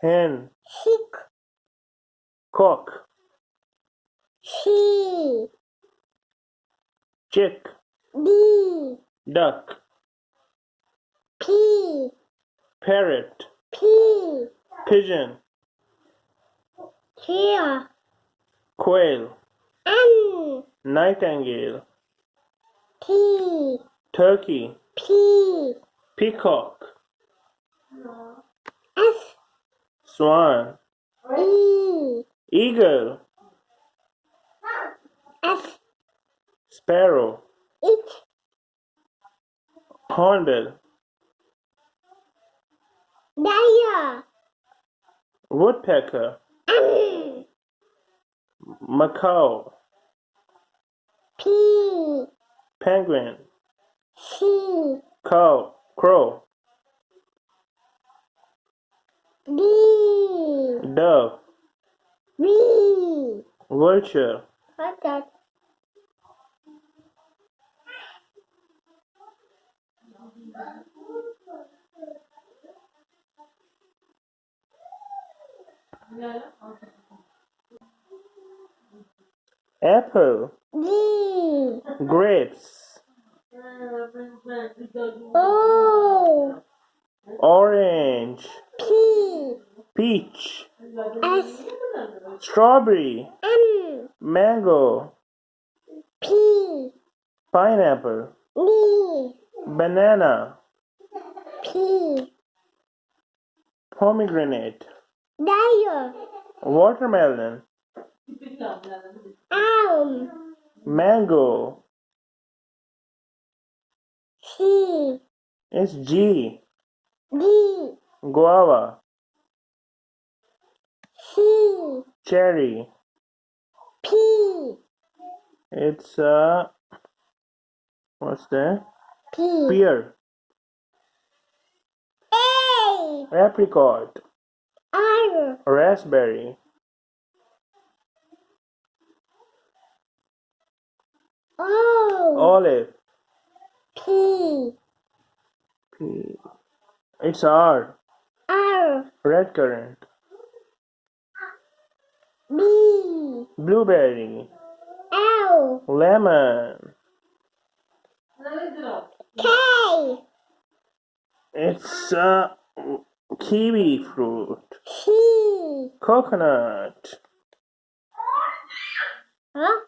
hen, chick, cock, she, chick, bee, duck, pea, parrot, pea, pigeon, here, quail, nightingale, tea, turkey, pea, peacock, s, swan, e, eagle, s, sparrow, it, hornbill, dyer, woodpecker, macaw, p, penguin, c, crow, d, dove, b. vulture, What's that? apple, D, grapes, O, orange, P, peach, S, strawberry, M, mango, P, pineapple, D, banana, P, pomegranate, dyer, watermelon, mango. C, It's G, D, guava, C, cherry. P, It's what's that? P, Pear, A, apricot, R, raspberry, O, olive. P, P. It's R, R, red currant, B, blueberry, L, lemon. K, It's kiwi fruit, C, coconut. huh?